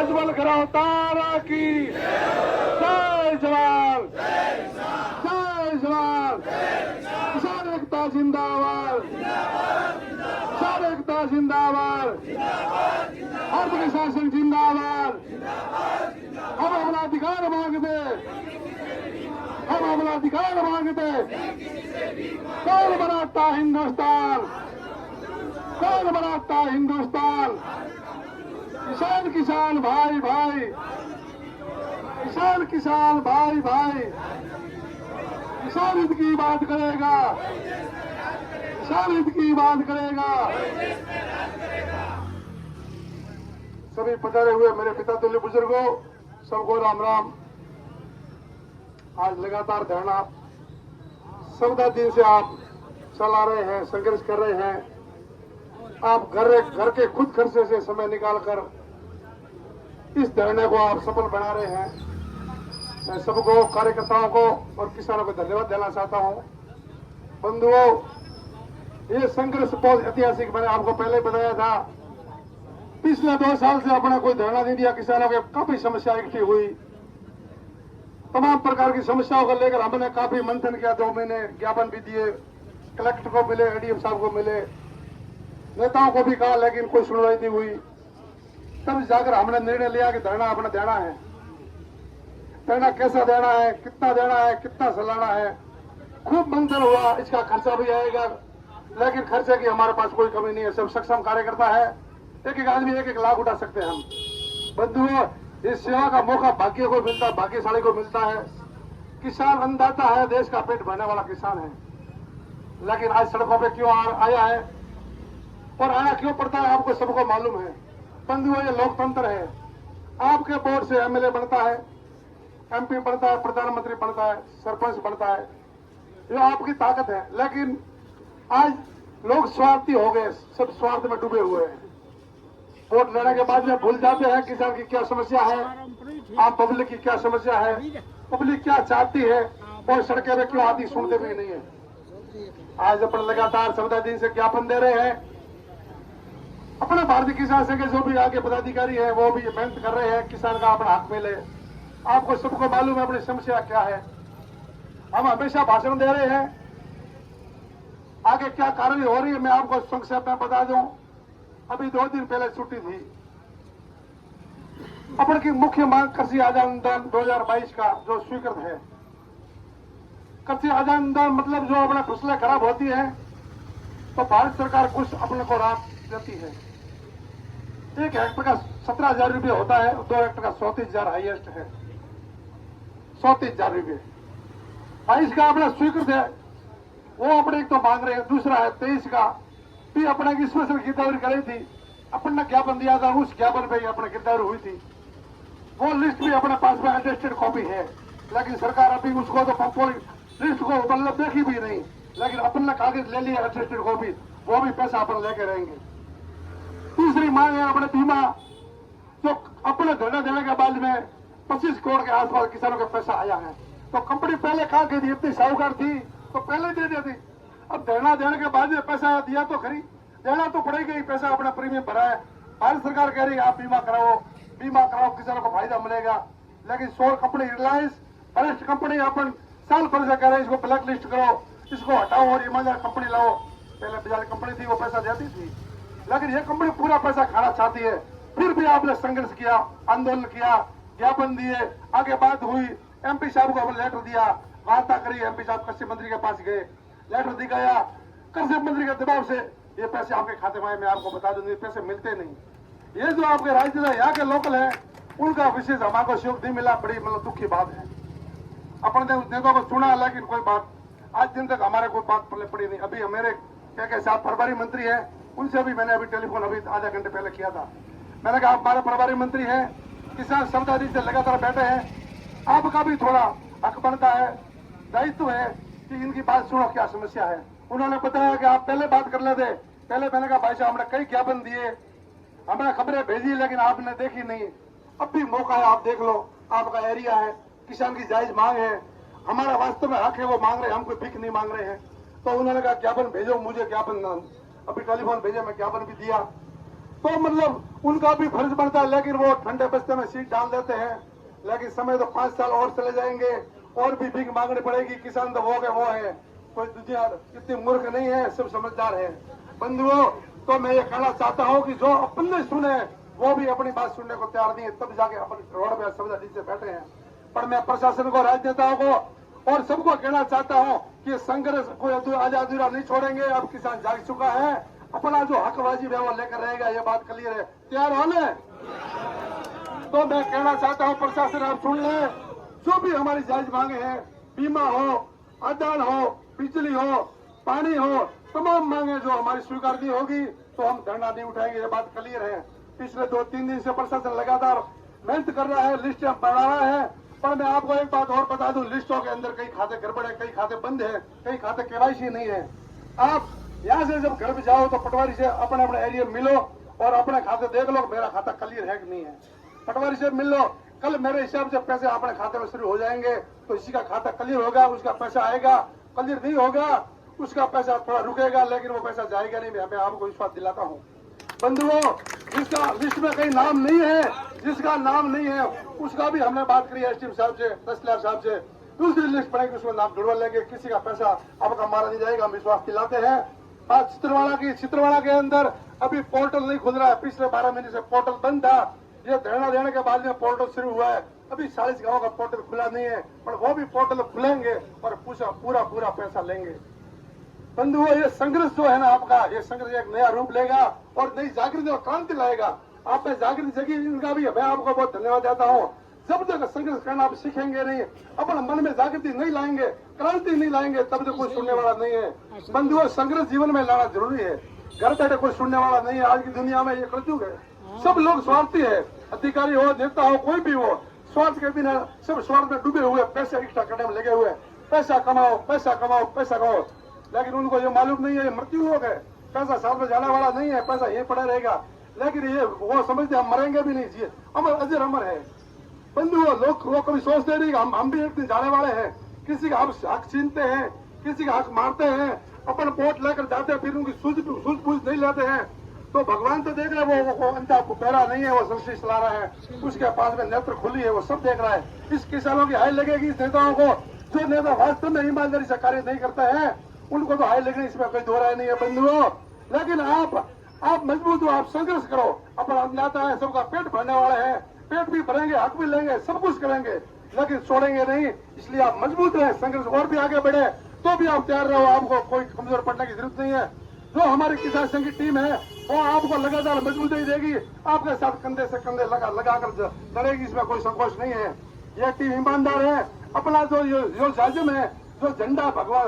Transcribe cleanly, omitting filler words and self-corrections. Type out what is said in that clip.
प्रज्वल कराओ तारा की जय जवान, जय जवान। किसान एकता जिंदाबाद, किसान एकता जिंदाबाद, भारतीय शासन जिंदाबाद। हम अपना अधिकार मांगते, हम अपना अधिकार मांगते। कौन बनाता हिंदुस्तान, कौन बनाता हिंदुस्तान? किसान किसान भाई भाई, किसान किसान भाई भाई। किसान हित की बात करेगा, किसान हित की बात करेगा। सभी पधारे हुए मेरे पिता तुल्य बुजुर्गों, सबको राम राम। आज लगातार धरना 14 दिन से आप चला रहे हैं, संघर्ष कर रहे हैं। आप घर के खुद खर्चे से समय निकालकर इस धरने को आप सफल बना रहे हैं। मैं सबको, कार्यकर्ताओं को और किसानों को धन्यवाद देना चाहता हूं। बंधुओं, ये संघर्ष बहुत ऐतिहासिक, मैंने आपको पहले बताया था। पिछले 2 साल से अपना कोई धरना नहीं दिया। किसानों के काफी समस्या इकट्ठी हुई, तमाम प्रकार की समस्याओं को लेकर हमने काफी मंथन किया। 2 महीने ज्ञापन भी दिए, कलेक्टर को मिले, एडीएम साहब को मिले, नेताओं को भी कहा, लेकिन कोई सुनवाई नहीं हुई। तब जाकर हमने निर्णय लिया कि धरना अपना देना है। धरना कैसा देना है, कितना देना है, कितना चलाना है, खूब मंथन हुआ। इसका खर्चा भी आएगा, लेकिन खर्चे की हमारे पास कोई कमी नहीं है। सब सक्षम कार्यकर्ता है, एक एक आदमी 1-1 लाख उठा सकते हैं हम। बंधुओं, इस सेवा का मौका भाग्य को मिलता है, भाग्यशाली को मिलता है। किसान अन्नदाता है, देश का पेट भरने वाला किसान है। लेकिन आज सड़कों पे क्यों आया है और आना क्यों पड़ता है, आपको सबको मालूम है। बंधुओं, ये लोकतंत्र है। आपके वोट से एमएलए बनता है, एमपी बनता है, प्रधानमंत्री बनता है, सरपंच बनता है। ये आपकी ताकत है। लेकिन आज लोग स्वार्थी हो गए, सब स्वार्थ में डूबे हुए हैं। वोट लेने के बाद में भूल जाते हैं किसान की क्या समस्या है, आम पब्लिक की क्या समस्या है, पब्लिक क्या चाहती है, और सड़कें में क्यों आती सुनते भी नहीं है। आज अपन लगातार 14 दिन से ज्ञापन दे रहे हैं। अपने भारतीय किसान संघ के जो भी आगे पदाधिकारी है वो भी मेहनत कर रहे हैं, किसान का अपना हक मिले। आपको सबको मालूम है अपनी समस्या क्या है। हम हमेशा भाषण दे रहे हैं, आगे क्या कार्रवाई हो रही है मैं आपको संक्षेप में बता दूं। अभी 2 दिन पहले छुट्टी थी। अपन की मुख्य मांग कृषि आदान अनुदान 2022 का जो स्वीकृत है। कृषि आदान अनुदान मतलब जो अपने फसलें खराब होती है तो भारत सरकार कुछ अपने को राहत देती है। 1 हेक्टर का 17,000 रुपये होता है, 2 हेक्टर का 34,000 हाईएस्ट है, 34,000 रुपये। 22 का अपना स्वीकृत है, वो अपने एक तो मांग रहे हैं। दूसरा है 23 का भी अपने की स्पेशल गिरदावरी कराई थी, अपन ने ज्ञापन दिया था, उस ज्ञापन पे ही अपने गिरदावरी हुई थी। वो लिस्ट भी अपने पास में अटेस्टेड कॉपी है, लेकिन सरकार अभी उसको तो लिस्ट को मतलब देखी भी नहीं। लेकिन अपन ने कागज ले लिया अटेस्टेड कॉपी, वो भी पैसा अपन लेके रहेंगे। तीसरी मांग है अपने बीमा, जो अपने धरना देने के बाद में 25 करोड़ के आसपास किसानों का पैसा आया है। तो कंपनी पहले कहा कि इतनी साहूकार थी तो पहले दे देती। अब धरना देने के बाद में पैसा दिया तो खरी, देना तो पड़ेगा ही। पैसा अपना प्रीमियम भरा है, भारत सरकार कह रही है आप बीमा कराओ, बीमा कराओ, किसानों को फायदा मिलेगा। लेकिन 16 कंपनी, रिलायंस फॉरेस्ट कंपनी अपन साल भर से कह रहे हैं इसको ब्लैक लिस्ट करो, इसको हटाओ और ईमानदार कंपनी लाओ। पहले बेचारी कंपनी थी वो पैसा देती थी, लेकिन ये कंपनी पूरा पैसा खाना चाहती है। फिर भी आपने संघर्ष किया, आंदोलन किया, ज्ञापन दिए, आगे बात हुई, एमपी साहब को अपन लेटर दिया, वार्ता करी, एमपी साहब कृषि मंत्री के पास गए, लेटर दिखाया, कृषि मंत्री के दबाव से ये पैसे आपके खाते में, मैं आपको बता दूं, पैसे मिलते नहीं। ये जो आपके राज्य में यहाँ के लोकल है उनका विशेष हमारे सहयोग नहीं मिला, बड़ी मतलब दुख की बात है। अपने नेताओं को चुना, लेकिन कोई बात आज दिन तक हमारे कोई बात पड़ी नहीं। अभी मेरे क्या साहब प्रभारी मंत्री है, उनसे भी मैंने अभी टेलीफोन अभी आधा घंटे पहले किया था। मैंने कहा आप हमारे प्रभारी मंत्री हैं, किसान 14 दिन से लगातार बैठे हैं, आपका भी थोड़ा हक बनता है, दायित्व है कि इनकी बात सुनो क्या समस्या है। उन्होंने बताया कि आप पहले बात कर लेते। पहले मैंने कहा भाई साहब हमने कई ज्ञापन दिए, हमने खबरें भेजी, लेकिन आपने देखी नहीं। अब भी मौका है, आप देख लो, आपका एरिया है, किसान की जायज मांग है, हमारा वास्तव में हक है, वो मांग रहे हैं, हम कोई भीख नहीं मांग रहे हैं। तो उन्होंने कहा ज्ञापन भेजो, मुझे ज्ञापन, अभी टेलीफोन भेजे, मैं ज्ञापन भी दिया। तो मतलब उनका भी फर्ज बनता है, लेकिन वो ठंडे बस्ते में सीट डाल देते हैं। लेकिन समय तो 5 साल और चले जाएंगे और भी भीख मांगनी पड़ेगी। किसान तो हो गए वो है, कोई दुनिया इतनी मूर्ख नहीं है, सब समझदार है। बंधुओं, तो मैं ये कहना चाहता हूँ कि जो अपने सुने वो भी अपनी बात सुनने को तैयार नहीं है, तब जाके अपन रोड पे समझा नीचे बैठे हैं। पर मैं प्रशासन को, राजनेताओं को और सबको कहना चाहता हूँ कि संघर्ष कोई अधूरा नहीं छोड़ेंगे। अब किसान जाग चुका है, अपना जो हकबाजी है वो लेकर रहेगा, ये बात क्लियर है। तैयार हो ना? तो मैं कहना चाहता हूँ प्रशासन आप सुन ले, जो भी हमारी जायज मांगे हैं, बीमा हो, आदान हो, बिजली हो, पानी हो, तमाम मांगे जो हमारी स्वीकार नहीं होगी तो हम धरना नहीं उठाएंगे, ये बात क्लियर है। पिछले 2-3 दिन से प्रशासन लगातार मेहनत कर रहा है, लिस्ट बढ़ा रहा है। पर मैं आपको एक बात और बता दूं, लिस्टों के अंदर कई खाते गड़बड़ है, कई खाते बंद है, कई खाते केवाईसी नहीं है। आप यहाँ से जब घर पे जाओ तो पटवारी से अपने अपने एरिया मिलो और अपने खाते देख लो मेरा खाता क्लियर है कि नहीं है। पटवारी से मिल लो, कल मेरे हिसाब से पैसे अपने खाते में शुरू हो जाएंगे, तो इसी का खाता क्लियर होगा, उसका पैसा आएगा। क्लियर नहीं होगा उसका पैसा थोड़ा रुकेगा, लेकिन वो पैसा जाएगा नहीं। मैं आपको विश्वास दिलाता हूँ। बंधुओं, जिसका लिस्ट में कहीं नाम नहीं है, जिसका नाम नहीं है, उसका भी हमने बात करी एसडीएम साहब से, तहसीलदार साहब से, दूसरी लिस्ट बनेगी उसमें नाम जुड़वा लेंगे, किसी का पैसा आपका मारा नहीं जाएगा, हम विश्वास दिलाते हैं। बात चित्रवाड़ा के अंदर अभी पोर्टल नहीं खुल रहा है, पिछले 12 महीने से पोर्टल बंद था। ये धरना देने के बाद में पोर्टल शुरू हुआ है, अभी 40 गाँव का पोर्टल खुला नहीं है, पर वो भी पोर्टल खुलेंगे और पूरा पैसा लेंगे। बंधुओं, ये संघर्ष जो है ना आपका, ये संघर्ष एक नया रूप लेगा और नई जागृति और क्रांति लाएगा। आप में जागृति जगी, इनका भी मैं आपको बहुत धन्यवाद देता हूँ। जब तक संघर्ष करना आप सीखेंगे नहीं, अपने मन में जागृति नहीं लाएंगे, क्रांति नहीं लाएंगे, तब तक कोई सुनने वाला नहीं है। बंधुओं, संघर्ष जीवन में लाना जरूरी है, घर बैठे कोई सुनने वाला नहीं है। आज की दुनिया में ये कलयुग है, सब लोग स्वार्थी है, अधिकारी हो, नेता हो, कोई भी हो, स्वार्थ के बिना सब स्वार्थ में डूबे हुए, पैसे इकट्ठा करने में लगे हुए, पैसा कमाओ पैसा कमाओ पैसा कमाओ। लेकिन उनको ये मालूम नहीं है मृत्यु हो गए, पैसा साथ में जाने वाला नहीं है, पैसा यही पड़ा रहेगा। लेकिन ये वो समझते हम मरेंगे भी नहीं, जिए अमर अजर अमर है। बंधुओं, लोग कभी सोचते नहीं हम भी एक दिन जाने वाले हैं। किसी का हक छीनते हैं, किसी का हक मारते हैं, अपन वोट लेकर जाते हैं, फिर उनकी सूझबूझ नहीं लेते हैं। तो भगवान तो देख रहे हैं, वो अंधा पैरा नहीं है, वो सृष्टि चला रहा है, उसके पास में नेत्र खुली है, वो सब देख रहा है। इस किसानों की हाय लगेगी इस नेताओं को, जो नेता वास्तव में ईमानदारी से कार्य नहीं करते हैं, उनको तो हाय लगने इसमें कोई दो राय नहीं है। बंधुओं, लेकिन आप मजबूत हो, आप संघर्ष करो, अपना अन्नदाता है, सबका पेट भरने वाले हैं, पेट भी भरेंगे, हक भी लेंगे, सब कुछ करेंगे, लेकिन छोड़ेंगे नहीं। इसलिए आप मजबूत रहे, संघर्ष और भी आगे बढ़े, तो भी आप तैयार रहो, आपको कोई कमजोर पड़ने की जरूरत नहीं है। जो हमारी किसान संघ की टीम है वो आपको लगातार मजबूती देगी, आपके साथ कंधे से कंधे लगाकर लड़ेगी, इसमें कोई संकोच नहीं है। ये टीम ईमानदार है, अपना जो जाजिम है, जो झंडा भगवान